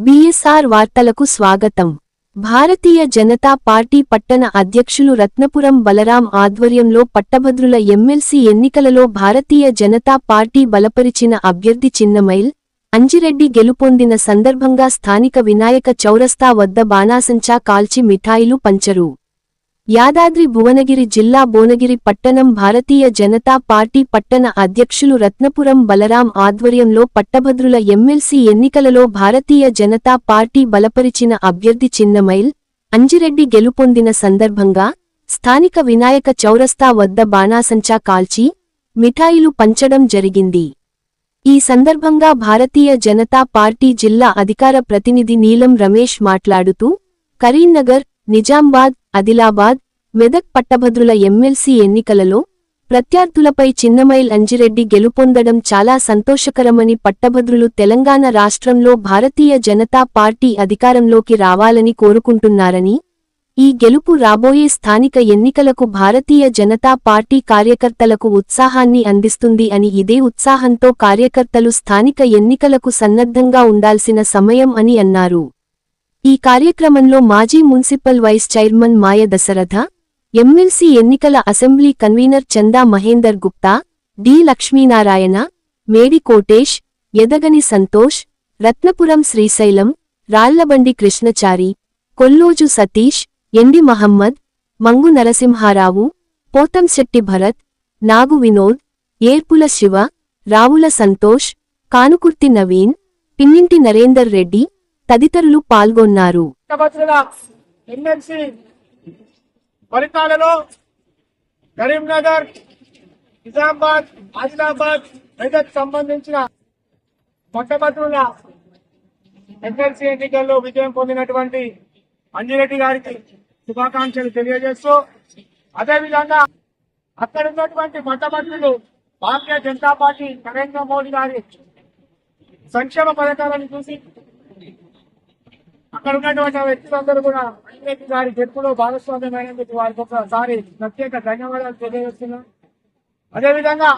BSR వార్తలకు స్వాగతం. Bharatiya Janata party పట్టణ అధ్యక్షులు రత్నపురం బలరాం ఆధ్వర్యంలో పట్టభద్రుల ఎమ్మెల్సీ ఎన్నికలలో భారతీయ జనతా పార్టీ బలపరిచిన అభ్యర్థి చిన్నమైల్ అంజిరెడ్డి గెలుపొందిన సందర్భంగా స్థానిక వినాయక చౌరస్తా వద్ద బాణాసంచా కాల్చి మిఠాయిలు పంచరు. యాదాద్రి భువనగిరి జిల్లా భువనగిరి పట్టణం భారతీయ జనతా పార్టీ పట్టణ అధ్యక్షులు రత్నపురం బలరాం ఆధ్వర్యంలో పట్టభద్రుల ఎమ్మెల్సీ ఎన్నికలలో భారతీయ జనతా పార్టీ బలపరిచిన అభ్యర్థి చిన్నమైల్ అంజిరెడ్డి గెలుపొందిన సందర్భంగా స్థానిక వినాయక చౌరస్తా వద్ద బాణాసంచా కాల్చి మిఠాయిలు పంచడం జరిగింది. ఈ సందర్భంగా భారతీయ జనతా పార్టీ జిల్లా అధికార ప్రతినిధి నీలం రమేష్ మాట్లాడుతూ కరీంనగర్, నిజామాబాద్, ఆదిలాబాద్, మెదక్ పట్టభద్రుల ఎమ్మెల్సీ ఎన్నికలలో ప్రత్యర్థులపై చిన్నమైల్ అంజిరెడ్డి గెలుపొందడం చాలా సంతోషకరమని, పట్టభద్రులు తెలంగాణ రాష్ట్రంలో భారతీయ జనతా పార్టీ అధికారంలోకి రావాలని కోరుకుంటున్నారని, ఈ గెలుపు రాబోయే స్థానిక ఎన్నికలకు భారతీయ జనతా పార్టీ కార్యకర్తలకు ఉత్సాహాన్ని అందిస్తుంది అని, ఇదే ఉత్సాహంతో కార్యకర్తలు స్థానిక ఎన్నికలకు సన్నద్ధంగా ఉండాల్సిన సమయం అని అన్నారు. ఈ కార్యక్రమంలో మాజీ మున్సిపల్ వైస్ చైర్మన్ మాయ దశరథ, ఎమ్మెల్సీ ఎన్నికల అసెంబ్లీ కన్వీనర్ చందా మహేందర్ గుప్తా, డి లక్ష్మీనారాయణ, మేడి కోటేష్, యదగని సంతోష్, రత్నపురం శ్రీశైలం, రాళ్లబండి కృష్ణచారి, కొల్లోజు సతీష్, ఎండి మహమ్మద్, మంగు నరసింహారావు, పోతంశెట్టి భరత్, నాగు వినోద్, ఏర్పుల శివ, రావుల సంతోష్, కానుకుర్తి నవీన్, పిన్నింటి నరేందర్ రెడ్డి తదితరులు పాల్గొన్నారు. ఫలితాలలో కరీంనగర్, నిజామాబాద్, ఆదిలాబాద్, మెదక్ సంబంధించిన పట్టభద్రుల ఎమ్మెల్సీ ఎన్నికల్లో విజయం పొందినటువంటి అంజిరెడ్డి గారికి శుభాకాంక్షలు తెలియజేస్తూ, అదేవిధంగా అక్కడ ఉన్నటువంటి పట్టభద్రులు భారతీయ జనతా పార్టీ నరేంద్ర మోడీ గారి సంక్షేమ పథకాలను చూసి అక్కడ ఉన్నటువంటి వ్యక్తులందరూ కూడా అంజిరెడ్డి గారి గెలుపులో భాగస్వామ్యమైనందుకు వారికి ఒకసారి ప్రత్యేక ధన్యవాదాలు తెలియజేస్తున్నాం. అదేవిధంగా